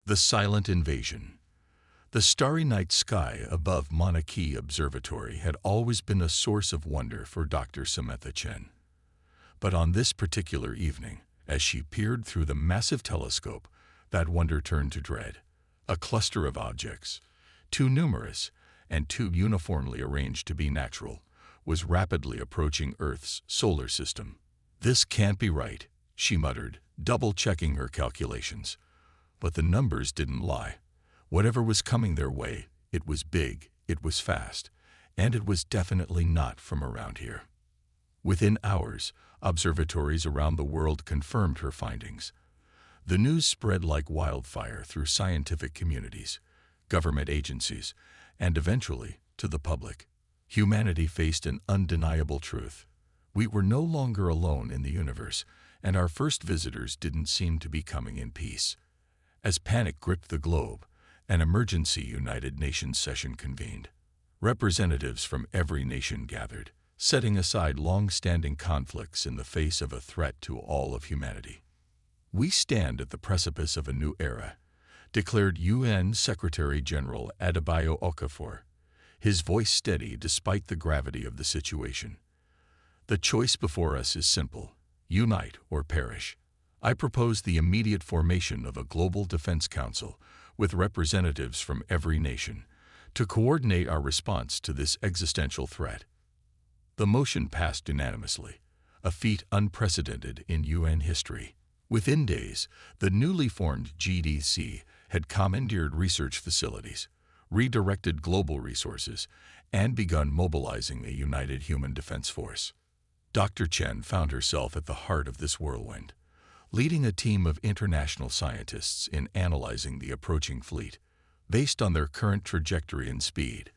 The Silent Invasion. The starry night sky above Mauna Kea Observatory had always been a source of wonder for Dr. Samantha Chen. But on this particular evening, as she peered through the massive telescope, that wonder turned to dread. A cluster of objects, too numerous and too uniformly arranged to be natural, was rapidly approaching Earth's solar system. "This can't be right," she muttered, double-checking her calculations. But the numbers didn't lie. Whatever was coming their way, it was big, it was fast, and it was definitely not from around here. Within hours, observatories around the world confirmed her findings. The news spread like wildfire through scientific communities, government agencies, and eventually to the public. Humanity faced an undeniable truth. We were no longer alone in the universe, and our first visitors didn't seem to be coming in peace. As panic gripped the globe, an emergency United Nations session convened. Representatives from every nation gathered, setting aside long-standing conflicts in the face of a threat to all of humanity. "We stand at the precipice of a new era," declared UN Secretary-General Adebayo Okafor, his voice steady despite the gravity of the situation. "The choice before us is simple: unite or perish. I propose the immediate formation of a global defense council with representatives from every nation to coordinate our response to this existential threat." The motion passed unanimously, a feat unprecedented in UN history. Within days, the newly formed GDC had commandeered research facilities, redirected global resources, and begun mobilizing a united human defense force. Dr. Chen found herself at the heart of this whirlwind, leading a team of international scientists in analyzing the approaching fleet. Based on their current trajectory and speed,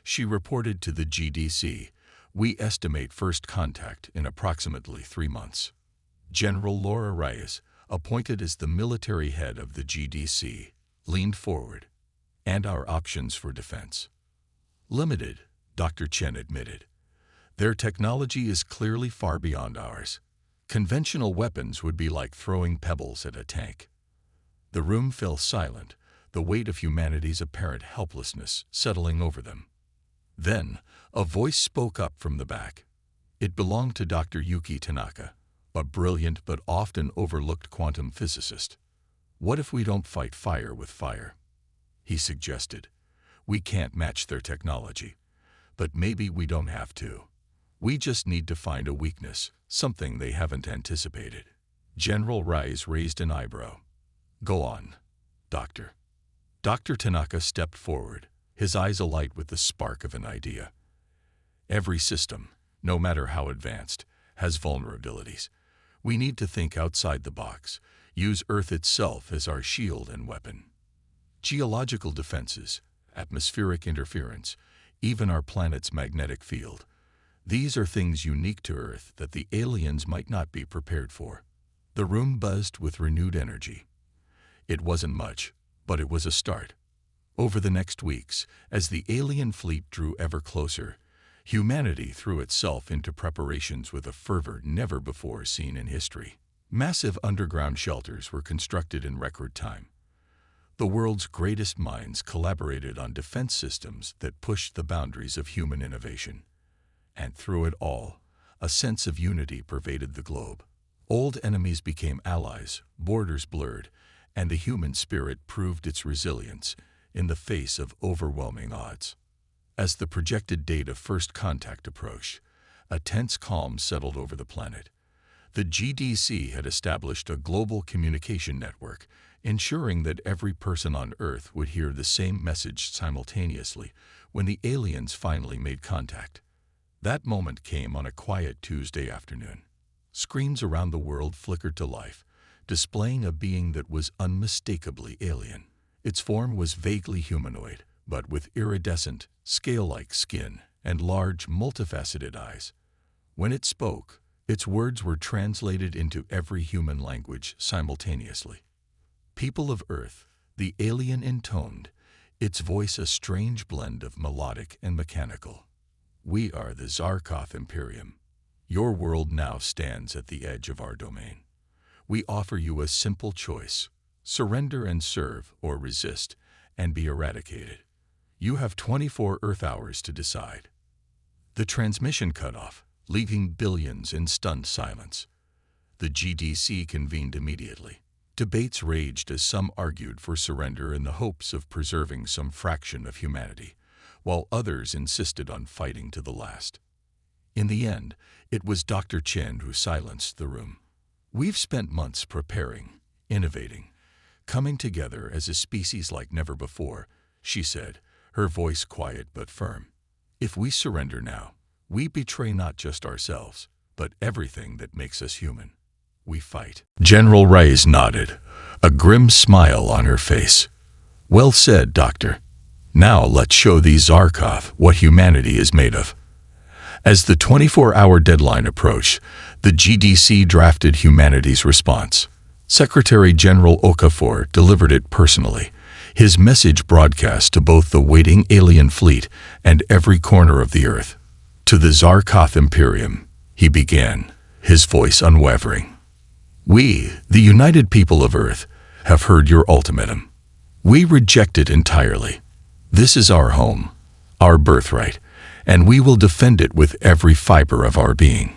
she reported to the GDC, "We estimate first contact in approximately 3 months." General Laura Reyes, appointed as the military head of the GDC, leaned forward. "And our options for defense?" "Limited," Dr. Chen admitted. "Their technology is clearly far beyond ours. Conventional weapons would be like throwing pebbles at a tank." The room fell silent, the weight of humanity's apparent helplessness settling over them. Then, a voice spoke up from the back. It belonged to Dr. Yuki Tanaka, a brilliant but often overlooked quantum physicist. "What if we don't fight fire with fire?" he suggested. "We can't match their technology, but maybe we don't have to. We just need to find a weakness, something they haven't anticipated." General Reyes raised an eyebrow. "Go on, Doctor." Dr. Tanaka stepped forward, his eyes alight with the spark of an idea. "Every system, no matter how advanced, has vulnerabilities. We need to think outside the box, use Earth itself as our shield and weapon. Geological defenses, atmospheric interference, even our planet's magnetic field. These are things unique to Earth that the aliens might not be prepared for." The room buzzed with renewed energy. It wasn't much, but it was a start. Over the next weeks, as the alien fleet drew ever closer, humanity threw itself into preparations with a fervor never before seen in history. Massive underground shelters were constructed in record time. The world's greatest minds collaborated on defense systems that pushed the boundaries of human innovation. And through it all, a sense of unity pervaded the globe. Old enemies became allies, borders blurred, and the human spirit proved its resilience in the face of overwhelming odds. As the projected date of first contact approached, a tense calm settled over the planet. The GDC had established a global communication network, ensuring that every person on Earth would hear the same message simultaneously when the aliens finally made contact. That moment came on a quiet Tuesday afternoon. Screens around the world flickered to life, displaying a being that was unmistakably alien. Its form was vaguely humanoid, but with iridescent, scale-like skin and large, multifaceted eyes. When it spoke, its words were translated into every human language simultaneously. "People of Earth," the alien intoned, its voice a strange blend of melodic and mechanical. "We are the Zarkoth Imperium. Your world now stands at the edge of our domain. We offer you a simple choice: Surrender and serve, or resist, and be eradicated. You have 24 Earth hours to decide. The transmission cut off, leaving billions in stunned silence. The GDC convened immediately. Debates raged as some argued for surrender in the hopes of preserving some fraction of humanity, while others insisted on fighting to the last. In the end, it was Dr. Chen who silenced the room. We've spent months preparing, innovating, coming together as a species like never before, she said, her voice quiet but firm. If we surrender now, we betray not just ourselves, but everything that makes us human. We fight. General Reyes nodded, a grim smile on her face. Well said, Doctor. Now let's show these Zarkov what humanity is made of. As the 24-hour deadline approached, the GDC drafted humanity's response. Secretary General Okafor delivered it personally, his message broadcast to both the waiting alien fleet and every corner of the Earth. To the Zarkov Imperium, he began, his voice unwavering. We, the united people of Earth, have heard your ultimatum. We reject it entirely. This is our home, our birthright, and we will defend it with every fiber of our being.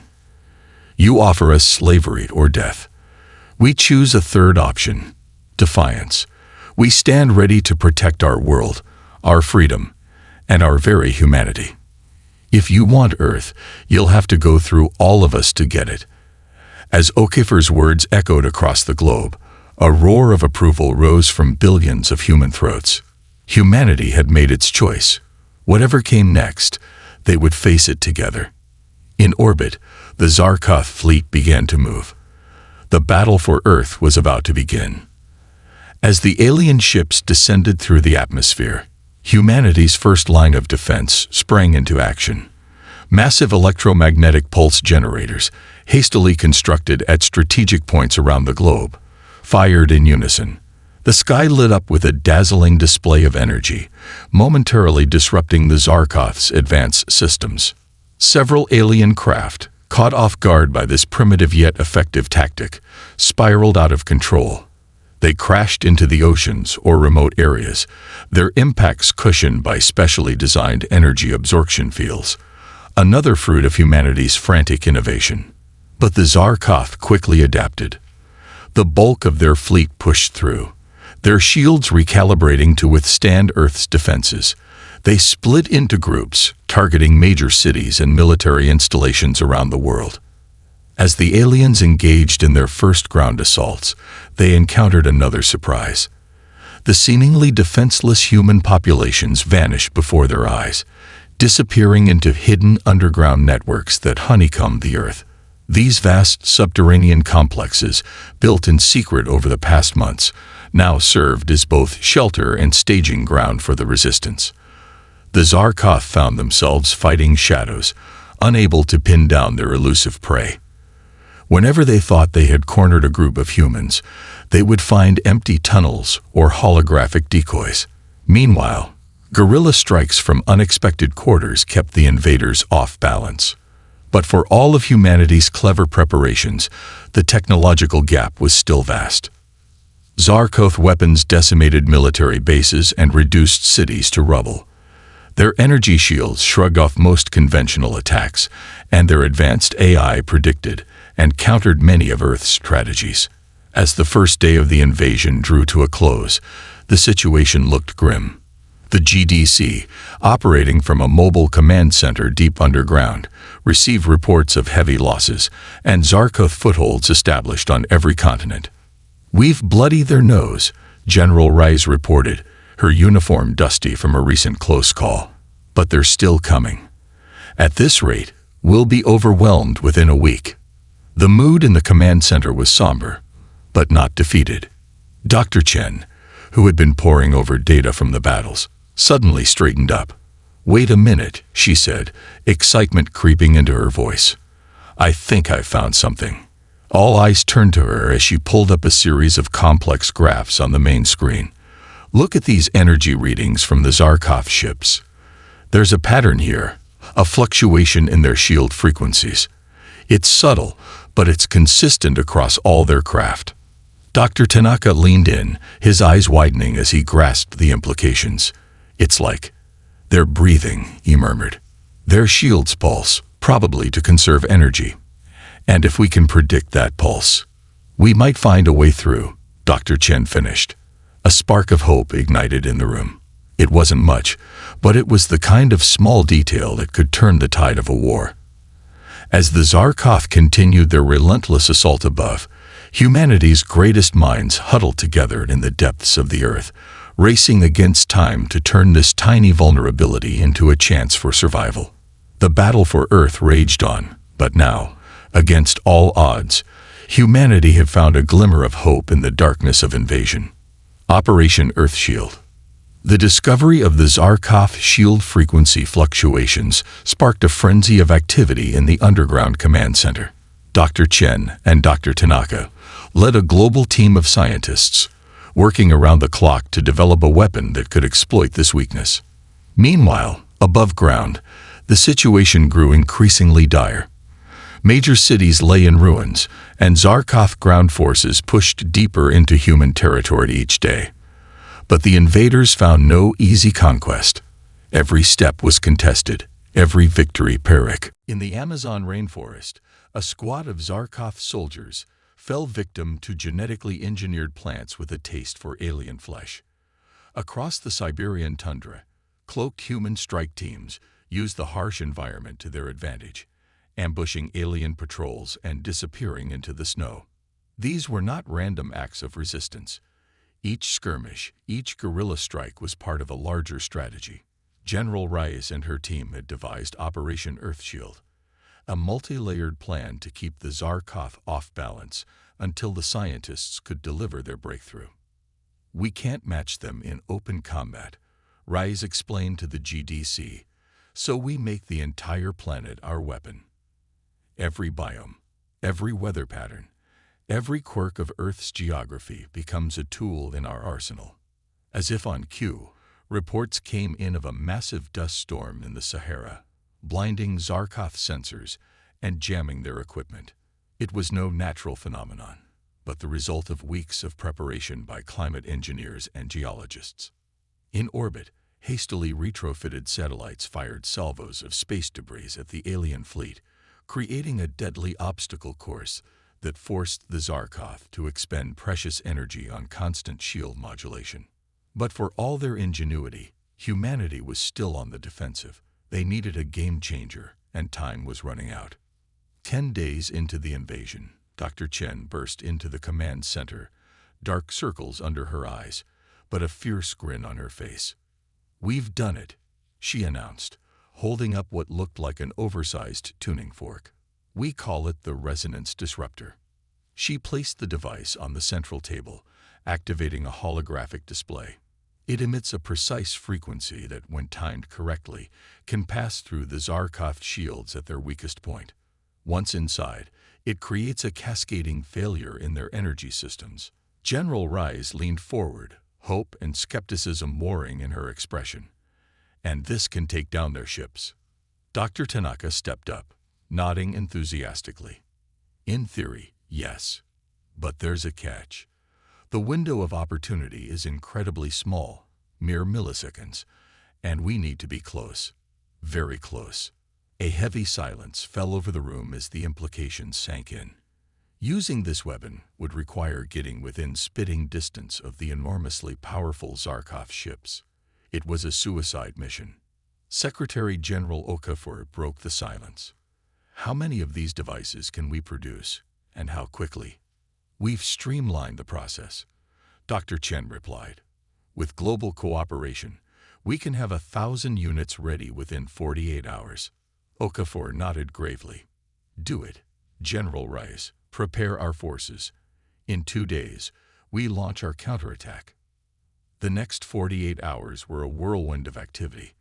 You offer us slavery or death. We choose a third option, defiance. We stand ready to protect our world, our freedom, and our very humanity. If you want Earth, you'll have to go through all of us to get it. As Okafor's words echoed across the globe, a roar of approval rose from billions of human throats. Humanity had made its choice. Whatever came next, they would face it together. In orbit, the Zarkov fleet began to move. The battle for Earth was about to begin. As the alien ships descended through the atmosphere, humanity's first line of defense sprang into action. Massive electromagnetic pulse generators, hastily constructed at strategic points around the globe, fired in unison. The sky lit up with a dazzling display of energy, momentarily disrupting the Zarkov's advanced systems. Several alien craft, caught off guard by this primitive yet effective tactic, spiraled out of control. They crashed into the oceans or remote areas, their impacts cushioned by specially designed energy absorption fields, another fruit of humanity's frantic innovation. But the Zarkov quickly adapted. The bulk of their fleet pushed through, their shields recalibrating to withstand Earth's defenses. They split into groups, targeting major cities and military installations around the world. As the aliens engaged in their first ground assaults, they encountered another surprise. The seemingly defenseless human populations vanished before their eyes, disappearing into hidden underground networks that honeycombed the Earth. These vast subterranean complexes, built in secret over the past months, now served as both shelter and staging ground for the resistance. The Zarkov found themselves fighting shadows, unable to pin down their elusive prey. Whenever they thought they had cornered a group of humans, they would find empty tunnels or holographic decoys. Meanwhile, guerrilla strikes from unexpected quarters kept the invaders off balance. But for all of humanity's clever preparations, the technological gap was still vast. Zarkov weapons decimated military bases and reduced cities to rubble. Their energy shields shrugged off most conventional attacks, and their advanced AI predicted and countered many of Earth's strategies. As the first day of the invasion drew to a close, the situation looked grim. The GDC, operating from a mobile command center deep underground, received reports of heavy losses and Zarkov footholds established on every continent. "We've bloodied their nose," General Reyes reported, her uniform dusty from a recent close call. "But they're still coming. At this rate, we'll be overwhelmed within a week." The mood in the command center was somber, but not defeated. Dr. Chen, who had been poring over data from the battles, suddenly straightened up. "Wait a minute," she said, excitement creeping into her voice. "I think I've found something." All eyes turned to her as she pulled up a series of complex graphs on the main screen. "Look at these energy readings from the Zarkov ships. There's a pattern here, a fluctuation in their shield frequencies. It's subtle, but it's consistent across all their craft. Dr. Tanaka leaned in, his eyes widening as he grasped the implications. "It's like they're breathing," he murmured. "Their shields pulse, probably to conserve energy. And if we can predict that pulse, we might find a way through," Dr. Chen finished. A spark of hope ignited in the room. It wasn't much, but it was the kind of small detail that could turn the tide of a war. As the Zarkov continued their relentless assault above, humanity's greatest minds huddled together in the depths of the earth, racing against time to turn this tiny vulnerability into a chance for survival. The battle for Earth raged on, but now, against all odds, humanity had found a glimmer of hope in the darkness of invasion. Operation Earthshield. The discovery of the Zarkov shield frequency fluctuations sparked a frenzy of activity in the underground command center. Dr. Chen and Dr. Tanaka led a global team of scientists, working around the clock to develop a weapon that could exploit this weakness. Meanwhile, above ground, the situation grew increasingly dire. Major cities lay in ruins, and Zarkov ground forces pushed deeper into human territory each day. But the invaders found no easy conquest. Every step was contested, every victory pyrrhic. In the Amazon rainforest, a squad of Zarkov soldiers fell victim to genetically engineered plants with a taste for alien flesh. Across the Siberian tundra, cloaked human strike teams used the harsh environment to their advantage, ambushing alien patrols and disappearing into the snow. These were not random acts of resistance. Each skirmish, each guerrilla strike was part of a larger strategy. General Reyes and her team had devised Operation Earthshield, a multi-layered plan to keep the Zarkov off balance until the scientists could deliver their breakthrough. "We can't match them in open combat," Reyes explained to the GDC, "so we make the entire planet our weapon. Every biome, every weather pattern, every quirk of Earth's geography becomes a tool in our arsenal." As if on cue, reports came in of a massive dust storm in the Sahara, blinding Zarkov sensors and jamming their equipment. It was no natural phenomenon, but the result of weeks of preparation by climate engineers and geologists. In orbit, hastily retrofitted satellites fired salvos of space debris at the alien fleet, creating a deadly obstacle course that forced the Zarkov to expend precious energy on constant shield modulation. But for all their ingenuity, humanity was still on the defensive. They needed a game changer, and time was running out. 10 days into the invasion, Dr. Chen burst into the command center, dark circles under her eyes, but a fierce grin on her face. "We've done it," she announced, holding up what looked like an oversized tuning fork. "We call it the Resonance Disruptor." She placed the device on the central table, activating a holographic display. It emits a precise frequency that, when timed correctly, can pass through the Zarkov shields at their weakest point. Once inside, it creates a cascading failure in their energy systems. General Reyes leaned forward, hope and skepticism warring in her expression. "And this can take down their ships." Dr. Tanaka stepped up, nodding enthusiastically. "In theory, yes. But there's a catch. The window of opportunity is incredibly small, mere milliseconds, and we need to be close, very close." A heavy silence fell over the room as the implications sank in. Using this weapon would require getting within spitting distance of the enormously powerful Zarkov ships. It was a suicide mission. Secretary General Okafor broke the silence. "How many of these devices can we produce, and how quickly?" "We've streamlined the process," Dr. Chen replied. "With global cooperation, we can have 1,000 units ready within 48 hours. Okafor nodded gravely. "Do it, General Reyes. Prepare our forces. In 2 days, we launch our counterattack." The next 48 hours were a whirlwind of activity.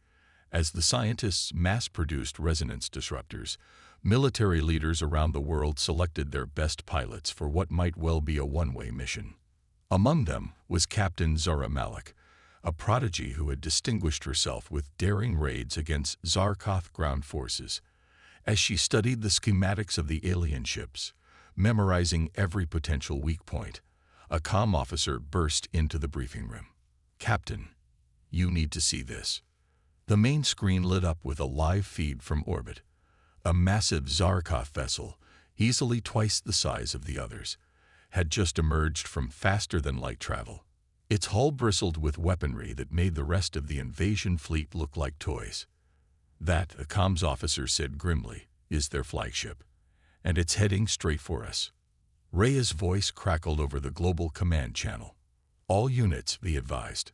As the scientists mass-produced resonance disruptors, military leaders around the world selected their best pilots for what might well be a one-way mission. Among them was Captain Zora Malik, a prodigy who had distinguished herself with daring raids against Zarkov ground forces. As she studied the schematics of the alien ships, memorizing every potential weak point, A comm officer burst into the briefing room. "Captain, you need to see this." The main screen lit up with a live feed from orbit. A massive Zarkov vessel, easily twice the size of the others, had just emerged from faster-than-light travel. Its hull bristled with weaponry that made the rest of the invasion fleet look like toys. "That," a comms officer said grimly, "is their flagship, and it's heading straight for us." Rhea's voice crackled over the global command channel. "All units, be advised.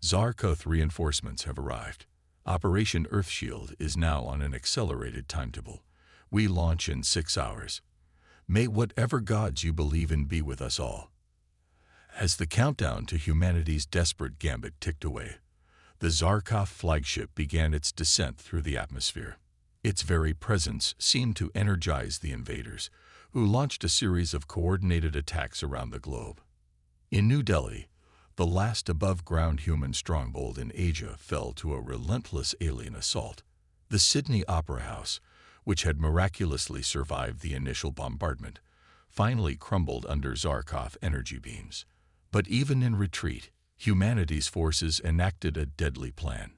Zarkoth reinforcements have arrived. Operation Earthshield is now on an accelerated timetable. We launch in 6 hours. May whatever gods you believe in be with us all." As the countdown to humanity's desperate gambit ticked away, the Zarkov flagship began its descent through the atmosphere. Its very presence seemed to energize the invaders, who launched a series of coordinated attacks around the globe. In New Delhi, the last above-ground human stronghold in Asia fell to a relentless alien assault. The Sydney Opera House, which had miraculously survived the initial bombardment, finally crumbled under Zarkov energy beams. But even in retreat, humanity's forces enacted a deadly plan.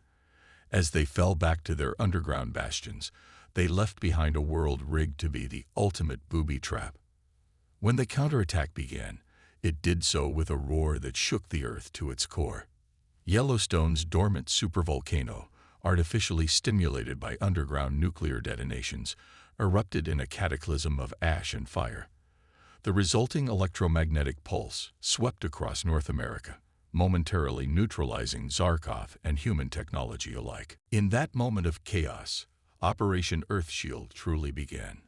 As they fell back to their underground bastions, they left behind a world rigged to be the ultimate booby trap. When the counterattack began, it did so with a roar that shook the Earth to its core. Yellowstone's dormant supervolcano, artificially stimulated by underground nuclear detonations, erupted in a cataclysm of ash and fire. The resulting electromagnetic pulse swept across North America, momentarily neutralizing Zarkov and human technology alike. In that moment of chaos, Operation Earthshield truly began.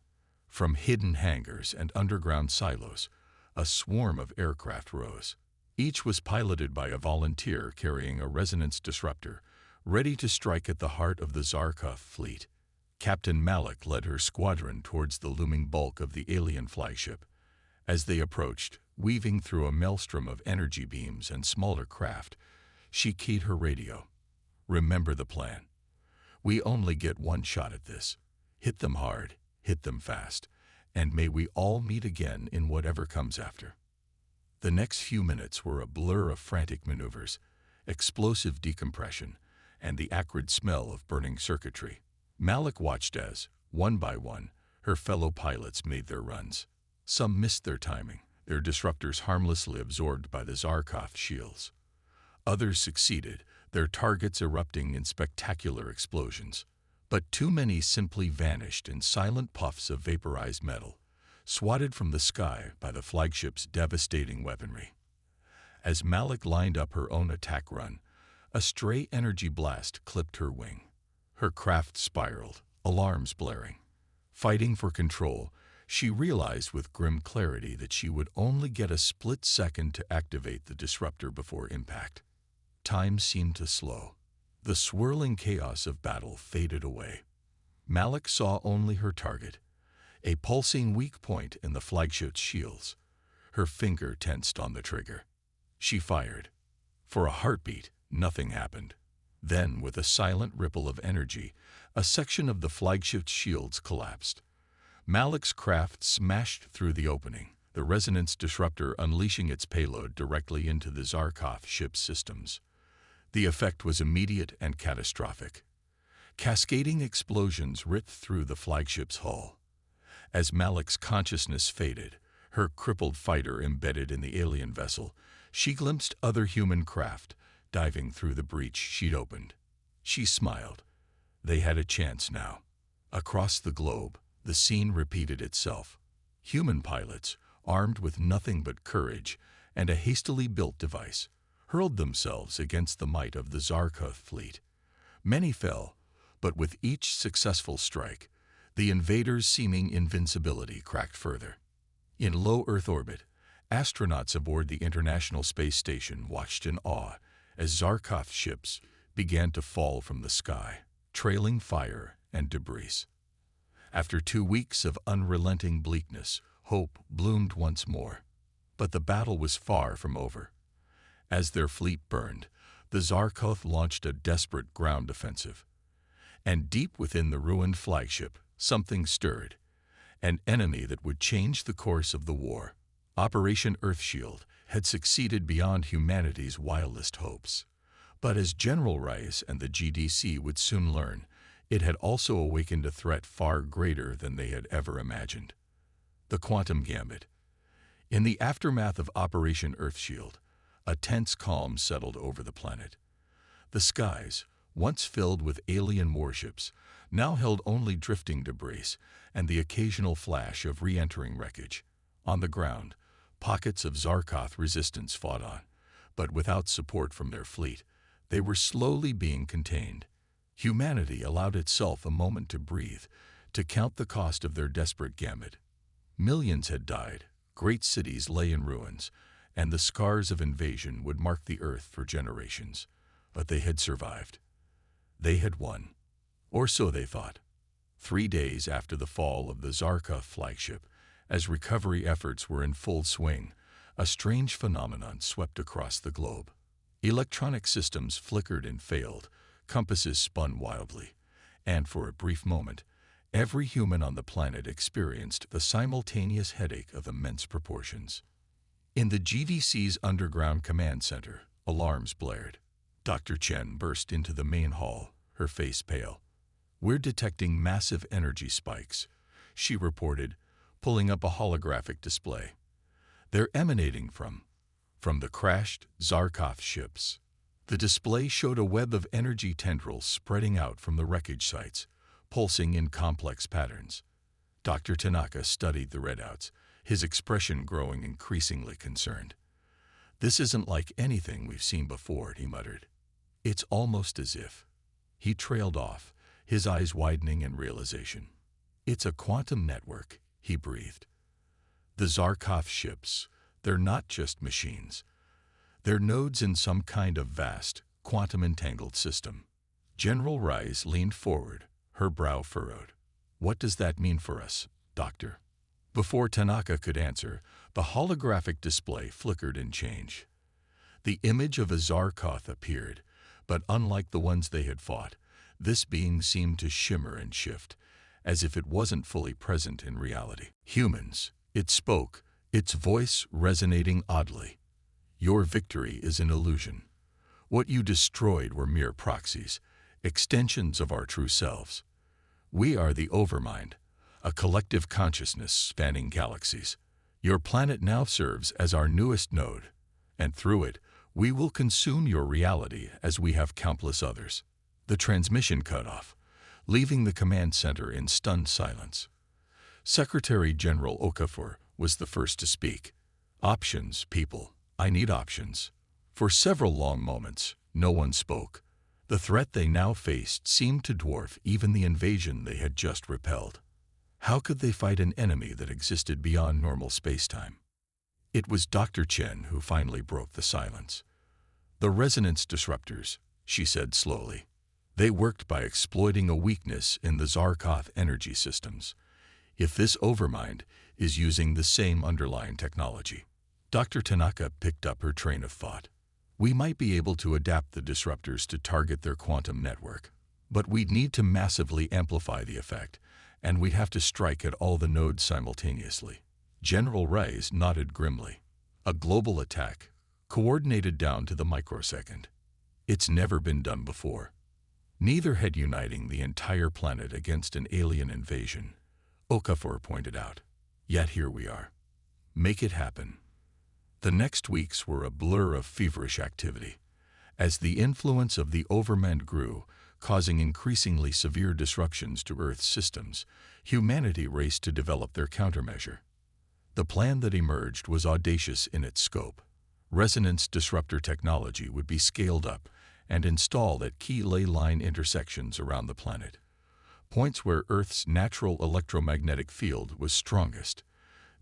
From hidden hangars and underground silos, a swarm of aircraft rose. Each was piloted by a volunteer carrying a resonance disruptor, ready to strike at the heart of the Zarkov fleet. Captain Malik led her squadron towards the looming bulk of the alien flagship. As they approached, weaving through a maelstrom of energy beams and smaller craft, she keyed her radio. "Remember the plan. We only get one shot at this. Hit them hard, hit them fast, and may we all meet again in whatever comes after." The next few minutes were a blur of frantic maneuvers, explosive decompression, and the acrid smell of burning circuitry. Malik watched as, one by one, her fellow pilots made their runs. Some missed their timing, their disruptors harmlessly absorbed by the Zarkov shields. Others succeeded, their targets erupting in spectacular explosions. But too many simply vanished in silent puffs of vaporized metal, swatted from the sky by the flagship's devastating weaponry. As Malik lined up her own attack run, a stray energy blast clipped her wing. Her craft spiraled, alarms blaring. Fighting for control, she realized with grim clarity that she would only get a split second to activate the disruptor before impact. Time seemed to slow. The swirling chaos of battle faded away. Malik saw only her target, a pulsing weak point in the flagship's shields. Her finger tensed on the trigger. She fired. For a heartbeat, nothing happened. Then, with a silent ripple of energy, a section of the flagship's shields collapsed. Malik's craft smashed through the opening, the resonance disruptor unleashing its payload directly into the Zarkov ship's systems. The effect was immediate and catastrophic. Cascading explosions ripped through the flagship's hull. As Malik's consciousness faded, her crippled fighter embedded in the alien vessel, she glimpsed other human craft diving through the breach she'd opened. She smiled. They had a chance now. Across the globe, the scene repeated itself. Human pilots, armed with nothing but courage and a hastily built device, hurled themselves against the might of the Zarkov fleet. Many fell, but with each successful strike, the invaders' seeming invincibility cracked further. In low Earth orbit, astronauts aboard the International Space Station watched in awe as Zarkov ships began to fall from the sky, trailing fire and debris. After 2 weeks of unrelenting bleakness, hope bloomed once more. But the battle was far from over. As their fleet burned, the Zarkov launched a desperate ground offensive. And deep within the ruined flagship, something stirred. An enemy that would change the course of the war. Operation Earthshield had succeeded beyond humanity's wildest hopes. But as General Rice and the GDC would soon learn, it had also awakened a threat far greater than they had ever imagined. The Quantum Gambit. In the aftermath of Operation Earthshield, a tense calm settled over the planet. The skies, once filled with alien warships, now held only drifting debris and the occasional flash of re-entering wreckage. On the ground, pockets of Zarkoth resistance fought on, but without support from their fleet, they were slowly being contained. Humanity allowed itself a moment to breathe, to count the cost of their desperate gambit. Millions had died, great cities lay in ruins, and the scars of invasion would mark the earth for generations. But they had survived. They had won. Or so they thought. 3 days after the fall of the Zarkoth flagship, as recovery efforts were in full swing, a strange phenomenon swept across the globe. Electronic systems flickered and failed, compasses spun wildly, and for a brief moment, every human on the planet experienced the simultaneous headache of immense proportions. In the GDC's underground command center, alarms blared. Dr. Chen burst into the main hall, her face pale. "We're detecting massive energy spikes," she reported, pulling up a holographic display. "They're emanating from the crashed Zarkoth ships." The display showed a web of energy tendrils spreading out from the wreckage sites, pulsing in complex patterns. Dr. Tanaka studied the readouts, his expression growing increasingly concerned. "This isn't like anything we've seen before," he muttered. "It's almost as if..." He trailed off, his eyes widening in realization. "It's a quantum network," he breathed. "The Zarkoth ships, they're not just machines. They're nodes in some kind of vast, quantum-entangled system." General Rice leaned forward, her brow furrowed. "What does that mean for us, Doctor?" Before Tanaka could answer, the holographic display flickered and changed. The image of a Zarkoth appeared, but unlike the ones they had fought, this being seemed to shimmer and shift, as if it wasn't fully present in reality. "Humans," it spoke, its voice resonating oddly. "Your victory is an illusion. What you destroyed were mere proxies, extensions of our true selves. We are the Overmind, a collective consciousness spanning galaxies. Your planet now serves as our newest node, and through it, we will consume your reality as we have countless others." The transmission cut off, leaving the command center in stunned silence. Secretary General Okafor was the first to speak. "Options, people. I need options." For several long moments, no one spoke. The threat they now faced seemed to dwarf even the invasion they had just repelled. How could they fight an enemy that existed beyond normal spacetime? It was Dr. Chen who finally broke the silence. "The resonance disruptors," she said slowly. "They worked by exploiting a weakness in the Zarkoth energy systems. If this Overmind is using the same underlying technology." Dr. Tanaka picked up her train of thought. "We might be able to adapt the disruptors to target their quantum network, but we'd need to massively amplify the effect, and we'd have to strike at all the nodes simultaneously." General Rice nodded grimly. "A global attack, coordinated down to the microsecond. It's never been done before. Neither had uniting the entire planet against an alien invasion," Okafor pointed out. "Yet here we are. Make it happen." The next weeks were a blur of feverish activity. As the influence of the Overmind grew, causing increasingly severe disruptions to Earth's systems, humanity raced to develop their countermeasure. The plan that emerged was audacious in its scope. Resonance disruptor technology would be scaled up and installed at key ley line intersections around the planet, points where Earth's natural electromagnetic field was strongest.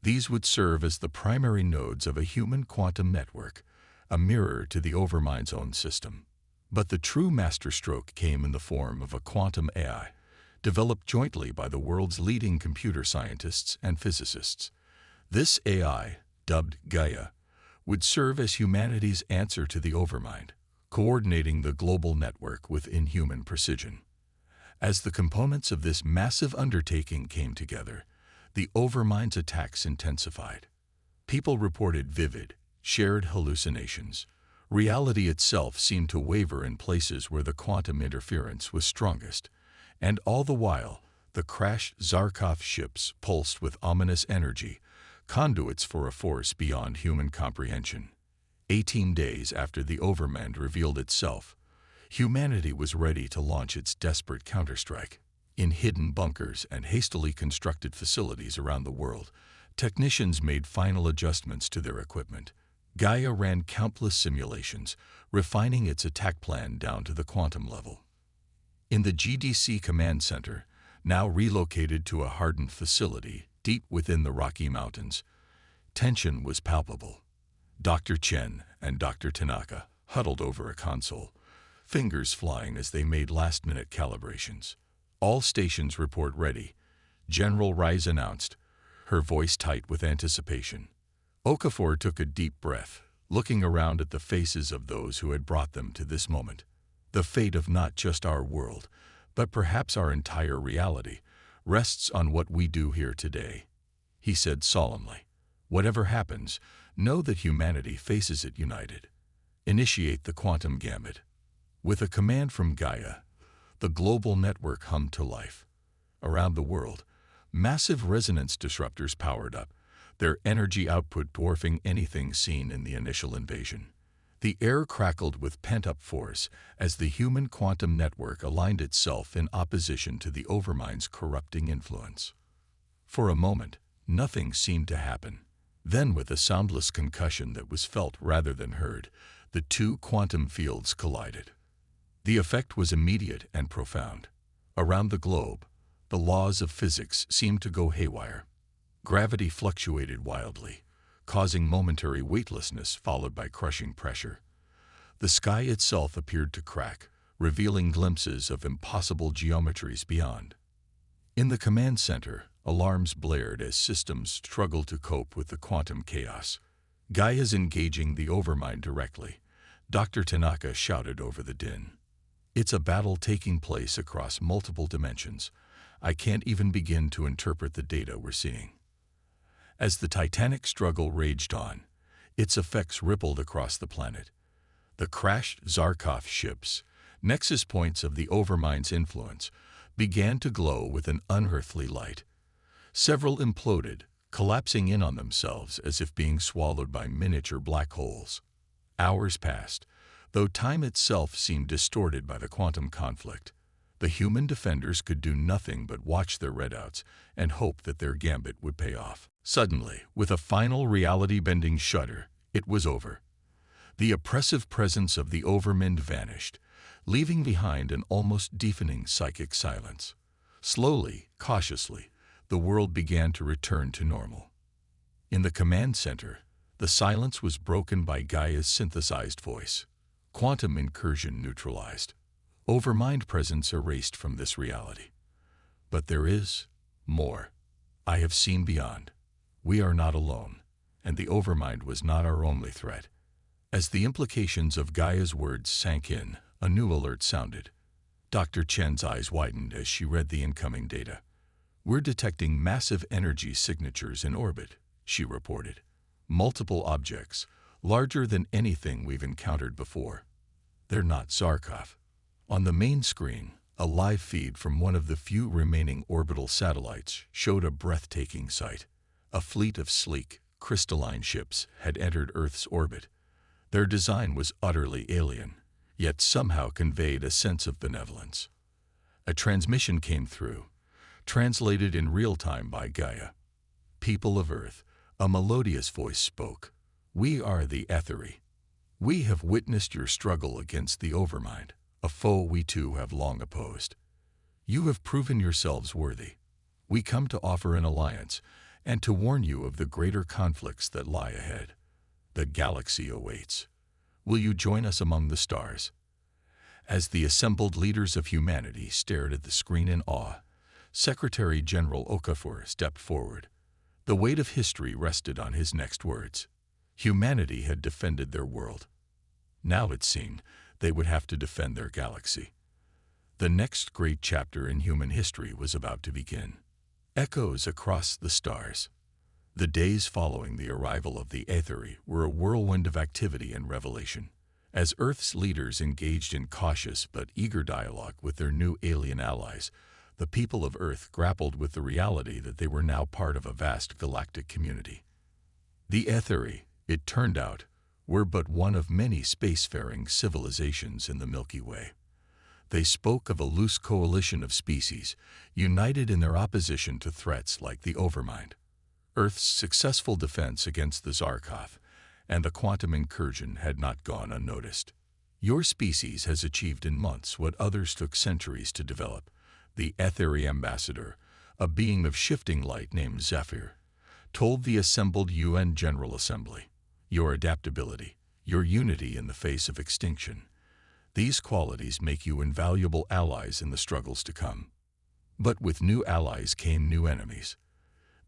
These would serve as the primary nodes of a human quantum network, a mirror to the Overmind's own system. But the true masterstroke came in the form of a quantum AI, developed jointly by the world's leading computer scientists and physicists. This AI, dubbed Gaia, would serve as humanity's answer to the Overmind, coordinating the global network with inhuman precision. As the components of this massive undertaking came together, the Overmind's attacks intensified. People reported vivid, shared hallucinations. Reality itself seemed to waver in places where the quantum interference was strongest. And all the while, the crashed Zarkov ships pulsed with ominous energy, conduits for a force beyond human comprehension. 18 days after the Overmind revealed itself, humanity was ready to launch its desperate counterstrike. In hidden bunkers and hastily constructed facilities around the world, technicians made final adjustments to their equipment. Gaia ran countless simulations, refining its attack plan down to the quantum level. In the GDC Command Center, now relocated to a hardened facility deep within the Rocky Mountains, tension was palpable. Dr. Chen and Dr. Tanaka huddled over a console, fingers flying as they made last-minute calibrations. "All stations report ready," General Rice announced, her voice tight with anticipation. Okafor took a deep breath, looking around at the faces of those who had brought them to this moment. The fate of not just our world, but perhaps our entire reality, rests on what we do here today. He said solemnly, "Whatever happens, know that humanity faces it united. Initiate the quantum gambit." With a command from Gaia, the global network hummed to life. Around the world, massive resonance disruptors powered up, their energy output dwarfing anything seen in the initial invasion. The air crackled with pent-up force as the human quantum network aligned itself in opposition to the Overmind's corrupting influence. For a moment, nothing seemed to happen. Then, with a soundless concussion that was felt rather than heard, the two quantum fields collided. The effect was immediate and profound. Around the globe, the laws of physics seemed to go haywire. Gravity fluctuated wildly, causing momentary weightlessness followed by crushing pressure. The sky itself appeared to crack, revealing glimpses of impossible geometries beyond. In the command center, alarms blared as systems struggled to cope with the quantum chaos. "Gaia's engaging the Overmind directly," Dr. Tanaka shouted over the din. "It's a battle taking place across multiple dimensions. I can't even begin to interpret the data we're seeing." As the titanic struggle raged on, its effects rippled across the planet. The crashed Zarkov ships, nexus points of the Overmind's influence, began to glow with an unearthly light. Several imploded, collapsing in on themselves as if being swallowed by miniature black holes. Hours passed, though time itself seemed distorted by the quantum conflict. The human defenders could do nothing but watch their readouts and hope that their gambit would pay off. Suddenly, with a final reality-bending shudder, it was over. The oppressive presence of the Overmind vanished, leaving behind an almost deafening psychic silence. Slowly, cautiously, the world began to return to normal. In the command center, the silence was broken by Gaia's synthesized voice. Quantum incursion neutralized. Overmind presence erased from this reality. But there is more. I have seen beyond. We are not alone, and the Overmind was not our only threat. As the implications of Gaia's words sank in, a new alert sounded. Dr. Chen's eyes widened as she read the incoming data. "We're detecting massive energy signatures in orbit," she reported. "Multiple objects, larger than anything we've encountered before. They're not Zarkov." On the main screen, a live feed from one of the few remaining orbital satellites showed a breathtaking sight. A fleet of sleek, crystalline ships had entered Earth's orbit. Their design was utterly alien, yet somehow conveyed a sense of benevolence. A transmission came through, translated in real time by Gaia. "People of Earth," a melodious voice spoke. "We are the Etheri. We have witnessed your struggle against the Overmind, a foe we too have long opposed. You have proven yourselves worthy. We come to offer an alliance and to warn you of the greater conflicts that lie ahead. The galaxy awaits. Will you join us among the stars?" As the assembled leaders of humanity stared at the screen in awe, Secretary General Okafor stepped forward. The weight of history rested on his next words. Humanity had defended their world. Now it seemed they would have to defend their galaxy. The next great chapter in human history was about to begin. Echoes across the stars. The days following the arrival of the Aetheri were a whirlwind of activity and revelation. As Earth's leaders engaged in cautious but eager dialogue with their new alien allies, the people of Earth grappled with the reality that they were now part of a vast galactic community. The Aetheri, it turned out, were but one of many spacefaring civilizations in the Milky Way. They spoke of a loose coalition of species, united in their opposition to threats like the Overmind, Earth's successful defense against the Zarkoth, and the quantum incursion had not gone unnoticed. Your species has achieved in months what others took centuries to develop. The Aetheri ambassador, a being of shifting light named Zephyr, told the assembled UN General Assembly. Your adaptability, your unity in the face of extinction, these qualities make you invaluable allies in the struggles to come. But with new allies came new enemies.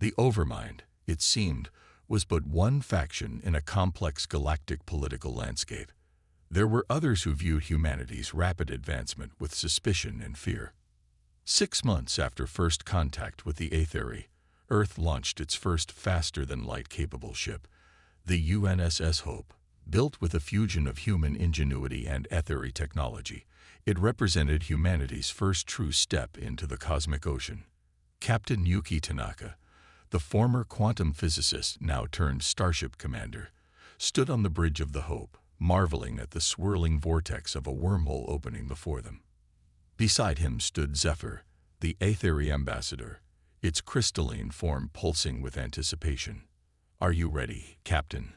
The Overmind, it seemed, was but one faction in a complex galactic political landscape. There were others who viewed humanity's rapid advancement with suspicion and fear. 6 months after first contact with the Aetheri, Earth launched its first faster-than-light capable ship, the UNSS Hope. Built with a fusion of human ingenuity and Aetheri technology, it represented humanity's first true step into the cosmic ocean. Captain Yuki Tanaka, the former quantum physicist now turned starship commander, stood on the bridge of the Hope, marveling at the swirling vortex of a wormhole opening before them. Beside him stood Zephyr, the Aetheri ambassador, its crystalline form pulsing with anticipation. "Are you ready, Captain?"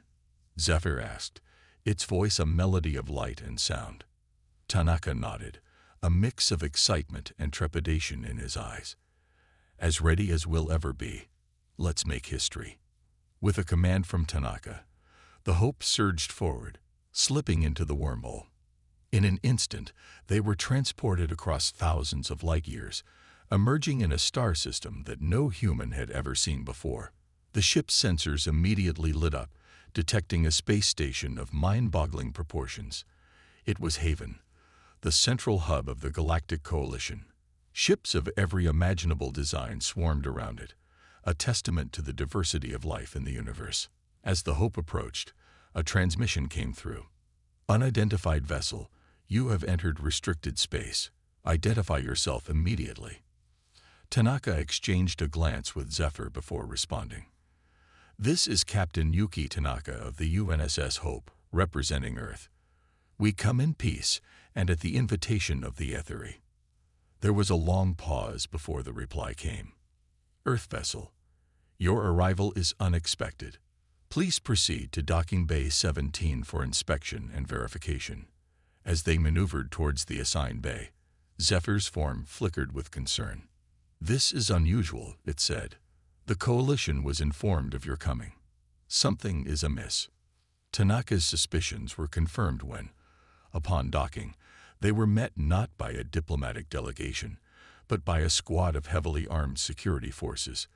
Zephyr asked, its voice a melody of light and sound. Tanaka nodded, a mix of excitement and trepidation in his eyes. "As ready as we'll ever be. Let's make history." With a command from Tanaka, the Hope surged forward, slipping into the wormhole. In an instant, they were transported across thousands of light years, emerging in a star system that no human had ever seen before. The ship's sensors immediately lit up, detecting a space station of mind-boggling proportions. It was Haven, the central hub of the Galactic Coalition. Ships of every imaginable design swarmed around it, a testament to the diversity of life in the universe. As the Hope approached, a transmission came through. "Unidentified vessel, you have entered restricted space. Identify yourself immediately." Tanaka exchanged a glance with Zephyr before responding. "This is Captain Yuki Tanaka of the UNSS Hope, representing Earth. We come in peace and at the invitation of the Aetheri." There was a long pause before the reply came. "Earth vessel, your arrival is unexpected. Please proceed to Docking Bay 17 for inspection and verification." As they maneuvered towards the assigned bay, Zephyr's form flickered with concern. "This is unusual," it said. "The Coalition was informed of your coming. Something is amiss." Tanaka's suspicions were confirmed when, upon docking, they were met not by a diplomatic delegation, but by a squad of heavily armed security forces.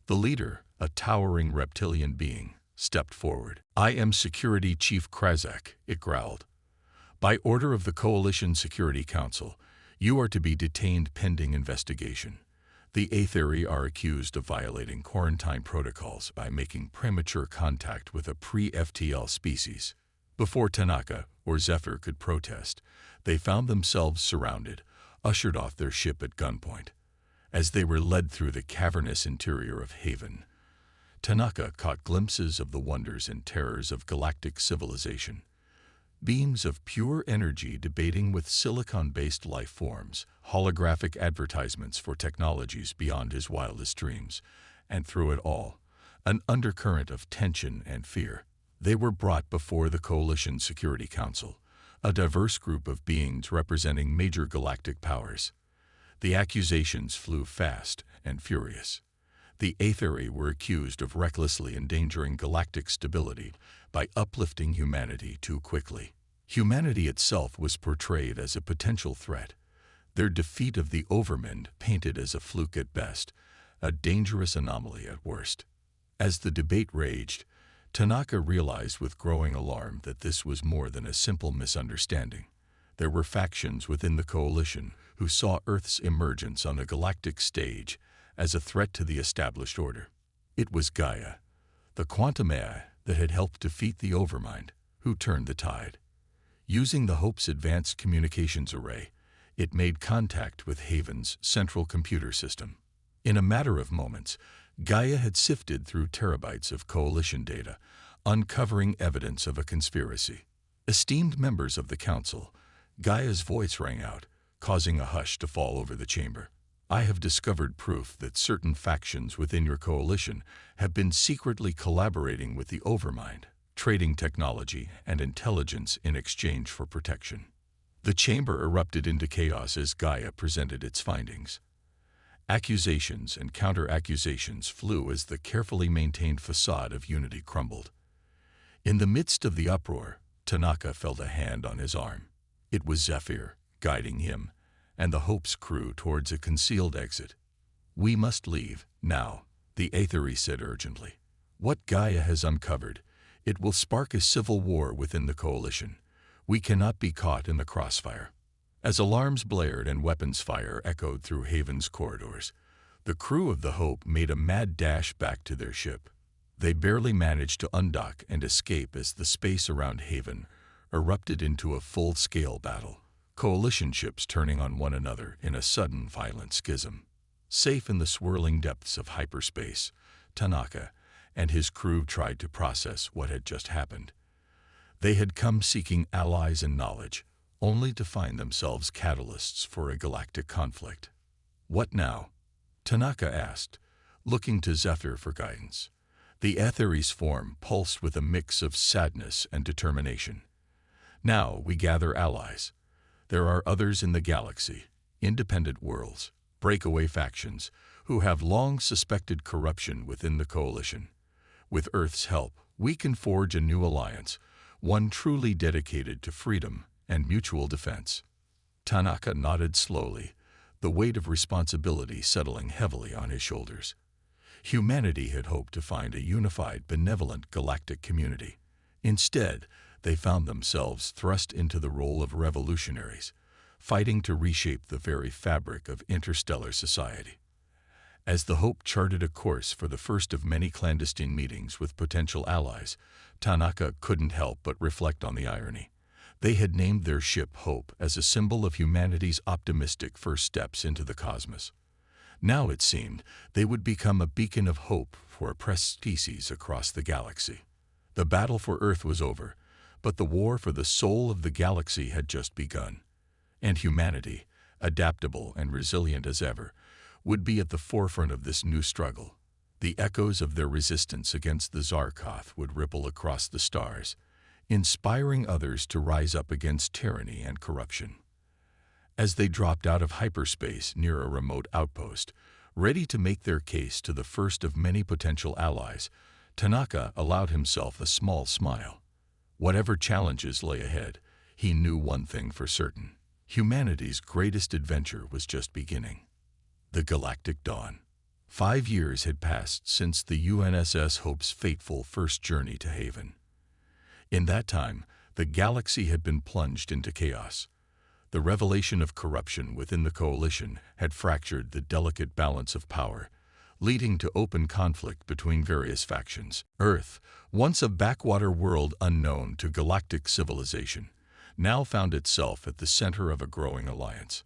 The leader, a towering reptilian being, stepped forward. "I am Security Chief Krazak," it growled. "By order of the Coalition Security Council, you are to be detained pending investigation. The Aetheri are accused of violating quarantine protocols by making premature contact with a pre-FTL species." Before Tanaka or Zephyr could protest, they found themselves surrounded, ushered off their ship at gunpoint. As they were led through the cavernous interior of Haven, Tanaka caught glimpses of the wonders and terrors of galactic civilization. Beams of pure energy debating with silicon-based life forms, holographic advertisements for technologies beyond his wildest dreams, and through it all, an undercurrent of tension and fear. They were brought before the Coalition Security Council, a diverse group of beings representing major galactic powers. The accusations flew fast and furious. The Aetheri were accused of recklessly endangering galactic stability by uplifting humanity too quickly. Humanity itself was portrayed as a potential threat, their defeat of the Overmind painted as a fluke at best, a dangerous anomaly at worst. As the debate raged, Tanaka realized with growing alarm that this was more than a simple misunderstanding. There were factions within the Coalition who saw Earth's emergence on a galactic stage as a threat to the established order. It was Gaia, the quantum AI that had helped defeat the Overmind, who turned the tide. Using the Hope's advanced communications array, it made contact with Haven's central computer system. In a matter of moments, Gaia had sifted through terabytes of Coalition data, uncovering evidence of a conspiracy. Esteemed members of the Council, Gaia's voice rang out, causing a hush to fall over the chamber. I have discovered proof that certain factions within your coalition have been secretly collaborating with the Overmind, trading technology and intelligence in exchange for protection. The chamber erupted into chaos as Gaia presented its findings. Accusations and counter-accusations flew as the carefully maintained facade of unity crumbled. In the midst of the uproar, Tanaka felt a hand on his arm. It was Zephyr, guiding him and the Hope's crew towards a concealed exit. We must leave, now, the Aethery said urgently. What Gaia has uncovered, it will spark a civil war within the Coalition. We cannot be caught in the crossfire. As alarms blared and weapons fire echoed through Haven's corridors, the crew of the Hope made a mad dash back to their ship. They barely managed to undock and escape as the space around Haven erupted into a full-scale battle. Coalition ships turning on one another in a sudden violent schism. Safe in the swirling depths of hyperspace, Tanaka and his crew tried to process what had just happened. They had come seeking allies and knowledge, only to find themselves catalysts for a galactic conflict. What now? Tanaka asked, looking to Zephyr for guidance. The Aethery's form pulsed with a mix of sadness and determination. Now we gather allies. There are others in the galaxy, independent worlds, breakaway factions, who have long suspected corruption within the Coalition. With Earth's help, we can forge a new alliance, one truly dedicated to freedom and mutual defense. Tanaka nodded slowly, the weight of responsibility settling heavily on his shoulders. Humanity had hoped to find a unified, benevolent galactic community. Instead, they found themselves thrust into the role of revolutionaries, fighting to reshape the very fabric of interstellar society. As the Hope charted a course for the first of many clandestine meetings with potential allies, Tanaka couldn't help but reflect on the irony. They had named their ship Hope as a symbol of humanity's optimistic first steps into the cosmos. Now it seemed they would become a beacon of hope for oppressed species across the galaxy. The battle for Earth was over, but the war for the soul of the galaxy had just begun. And humanity, adaptable and resilient as ever, would be at the forefront of this new struggle. The echoes of their resistance against the Zarkoth would ripple across the stars, inspiring others to rise up against tyranny and corruption. As they dropped out of hyperspace near a remote outpost, ready to make their case to the first of many potential allies, Tanaka allowed himself a small smile. Whatever challenges lay ahead, he knew one thing for certain. Humanity's greatest adventure was just beginning. The Galactic Dawn. 5 years had passed since the UNSS Hope's fateful first journey to Haven. In that time, the galaxy had been plunged into chaos. The revelation of corruption within the Coalition had fractured the delicate balance of power, leading to open conflict between various factions. Earth, once a backwater world unknown to galactic civilization, now found itself at the center of a growing alliance.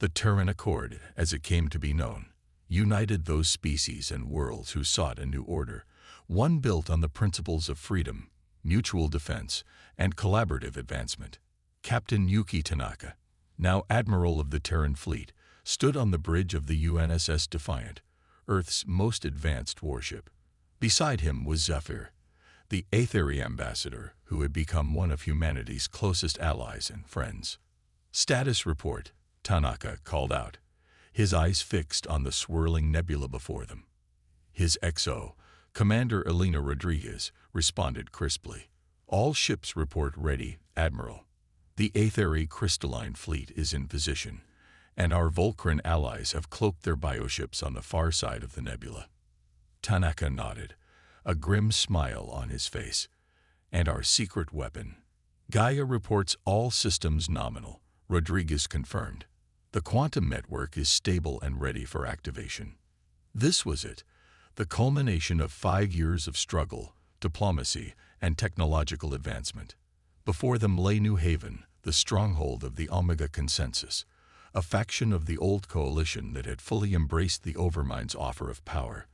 The Terran Accord, as it came to be known, united those species and worlds who sought a new order, one built on the principles of freedom, mutual defense, and collaborative advancement. Captain Yuki Tanaka, now Admiral of the Terran Fleet, stood on the bridge of the UNSS Defiant, Earth's most advanced warship. Beside him was Zephyr, the Aethery ambassador who had become one of humanity's closest allies and friends. "Status report," Tanaka called out, his eyes fixed on the swirling nebula before them. His XO, Commander Elena Rodriguez, responded crisply. "All ships report ready, Admiral. The Aethery crystalline fleet is in position, and our Volcran allies have cloaked their bioships on the far side of the nebula." Tanaka nodded, a grim smile on his face. "And our secret weapon?" "Gaia reports all systems nominal," Rodriguez confirmed. "The quantum network is stable and ready for activation." This was it, the culmination of 5 years of struggle, diplomacy, and technological advancement. Before them lay New Haven, the stronghold of the Omega Consensus, a faction of the old coalition that had fully embraced the Overmind's offer of power.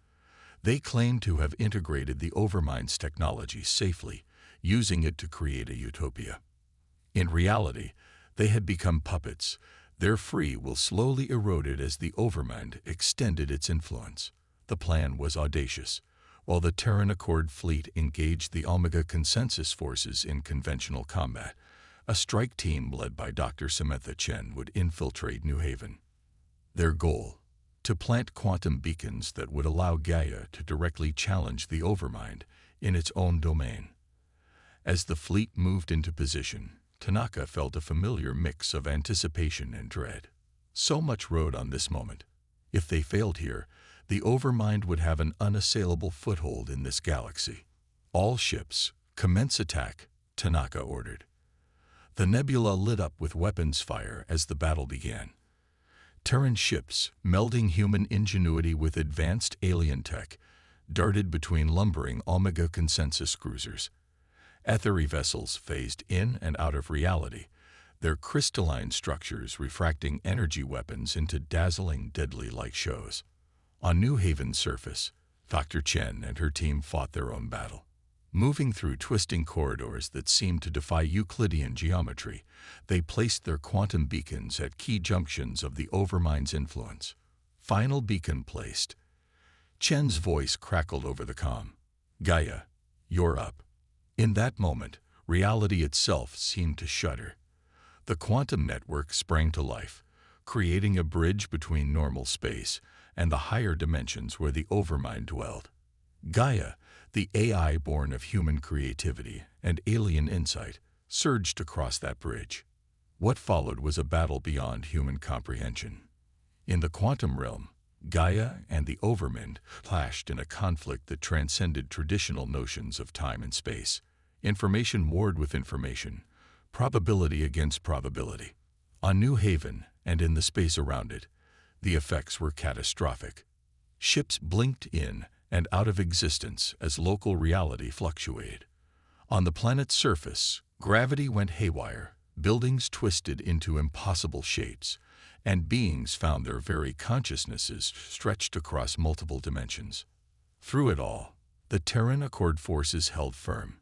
They claimed to have integrated the Overmind's technology safely, using it to create a utopia. In reality, they had become puppets. Their free will slowly eroded as the Overmind extended its influence. The plan was audacious. While the Terran Accord fleet engaged the Omega Consensus forces in conventional combat, a strike team led by Dr. Samantha Chen would infiltrate New Haven. Their goal: to plant quantum beacons that would allow Gaia to directly challenge the Overmind in its own domain. As the fleet moved into position, Tanaka felt a familiar mix of anticipation and dread. So much rode on this moment. If they failed here, the Overmind would have an unassailable foothold in this galaxy. All ships, commence attack, Tanaka ordered. The nebula lit up with weapons fire as the battle began. Terran ships, melding human ingenuity with advanced alien tech, darted between lumbering Omega Consensus cruisers. Ethery vessels phased in and out of reality, their crystalline structures refracting energy weapons into dazzling, deadly light shows. On New Haven's surface, Dr. Chen and her team fought their own battle. Moving through twisting corridors that seemed to defy Euclidean geometry, they placed their quantum beacons at key junctions of the Overmind's influence. Final beacon placed. Chen's voice crackled over the comm. "Gaia, you're up." In that moment, reality itself seemed to shudder. The quantum network sprang to life, creating a bridge between normal space and the higher dimensions where the Overmind dwelled. Gaia, the AI born of human creativity and alien insight, surged across that bridge. What followed was a battle beyond human comprehension. In the quantum realm, Gaia and the Overmind clashed in a conflict that transcended traditional notions of time and space. Information warred with information, probability against probability. On New Haven and in the space around it, the effects were catastrophic. Ships blinked in and out of existence as local reality fluctuated. On the planet's surface, gravity went haywire, buildings twisted into impossible shapes, and beings found their very consciousnesses stretched across multiple dimensions. Through it all, the Terran Accord forces held firm.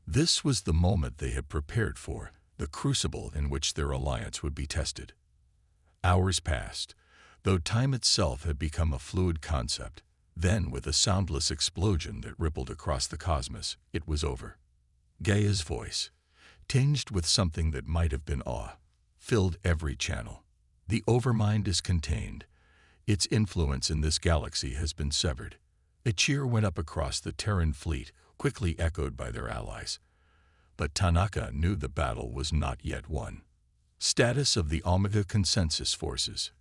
This was the moment they had prepared for, the crucible in which their alliance would be tested. Hours passed, though time itself had become a fluid concept. Then, with a soundless explosion that rippled across the cosmos, it was over. Gaia's voice, tinged with something that might have been awe, filled every channel. The Overmind is contained. Its influence in this galaxy has been severed. A cheer went up across the Terran fleet, quickly echoed by their allies. But Tanaka knew the battle was not yet won. "Status of the Omega Consensus forces,"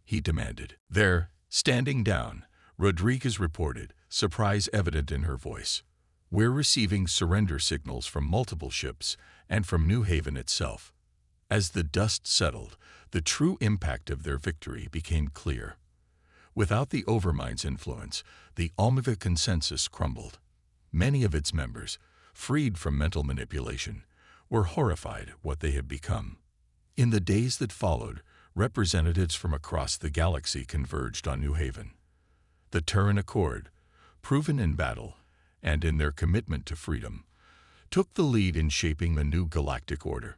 he demanded. "They're standing down," Rodriguez reported, surprise evident in her voice. "We're receiving surrender signals from multiple ships and from New Haven itself." As the dust settled, the true impact of their victory became clear. Without the Overmind's influence, the Omega Consensus crumbled. Many of its members, freed from mental manipulation, were horrified at what they had become. In the days that followed, representatives from across the galaxy converged on New Haven. The Terran Accord, proven in battle and in their commitment to freedom, took the lead in shaping a new galactic order.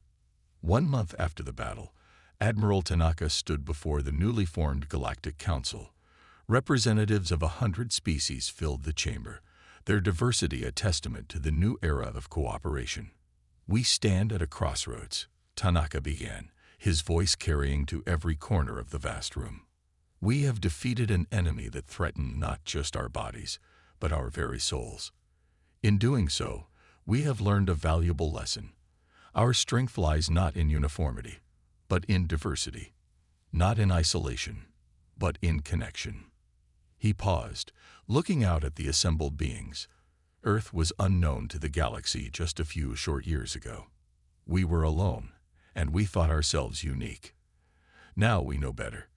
1 month after the battle, Admiral Tanaka stood before the newly formed Galactic Council. Representatives of 100 species filled the chamber, their diversity a testament to the new era of cooperation. "We stand at a crossroads," Tanaka began, his voice carrying to every corner of the vast room. "We have defeated an enemy that threatened not just our bodies, but our very souls. In doing so, we have learned a valuable lesson. Our strength lies not in uniformity, but in diversity, not in isolation, but in connection." He paused, looking out at the assembled beings. Earth was unknown to the galaxy just a few short years ago. We were alone, and we thought ourselves unique. Now we know better.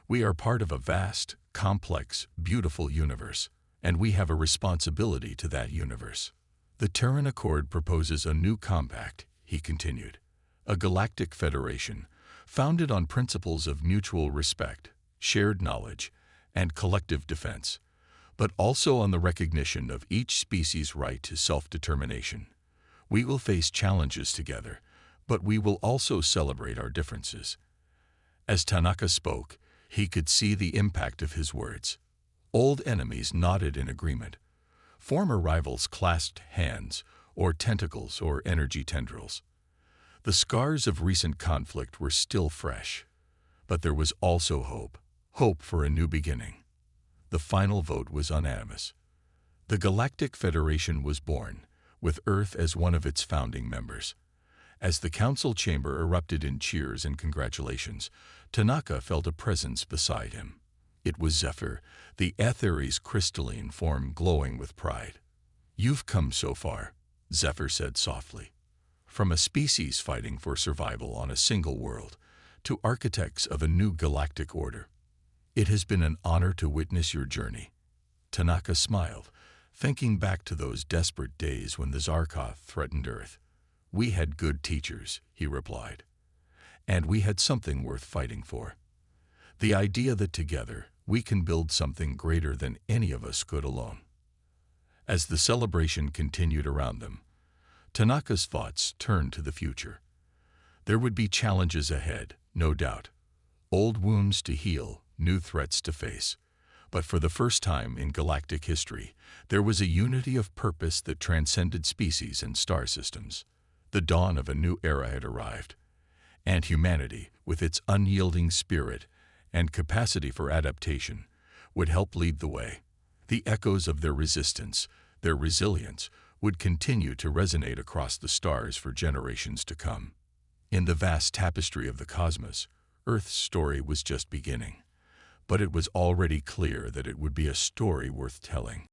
We are part of a vast, complex, beautiful universe, and we have a responsibility to that universe. The Terran Accord proposes a new compact, he continued, a galactic federation founded on principles of mutual respect, shared knowledge, and collective defense, but also on the recognition of each species' right to self-determination. We will face challenges together, but we will also celebrate our differences. As Tanaka spoke, he could see the impact of his words. Old enemies nodded in agreement. Former rivals clasped hands, or tentacles, or energy tendrils. The scars of recent conflict were still fresh, but there was also hope for a new beginning. The final vote was unanimous. The Galactic Federation was born, with Earth as one of its founding members. As the council chamber erupted in cheers and congratulations, Tanaka felt a presence beside him. It was Zephyr, the Aethery's crystalline form glowing with pride. "You've come so far," Zephyr said softly. "From a species fighting for survival on a single world, to architects of a new galactic order. It has been an honor to witness your journey." Tanaka smiled, thinking back to those desperate days when the Zarkoth threatened Earth. "We had good teachers," he replied, "and we had something worth fighting for. The idea that together we can build something greater than any of us could alone." As the celebration continued around them, Tanaka's thoughts turned to the future. There would be challenges ahead, no doubt. Old wounds to heal, new threats to face. But for the first time in galactic history, there was a unity of purpose that transcended species and star systems. The dawn of a new era had arrived, and humanity, with its unyielding spirit and capacity for adaptation, would help lead the way. The echoes of their resistance, their resilience, would continue to resonate across the stars for generations to come. In the vast tapestry of the cosmos, Earth's story was just beginning, but it was already clear that it would be a story worth telling.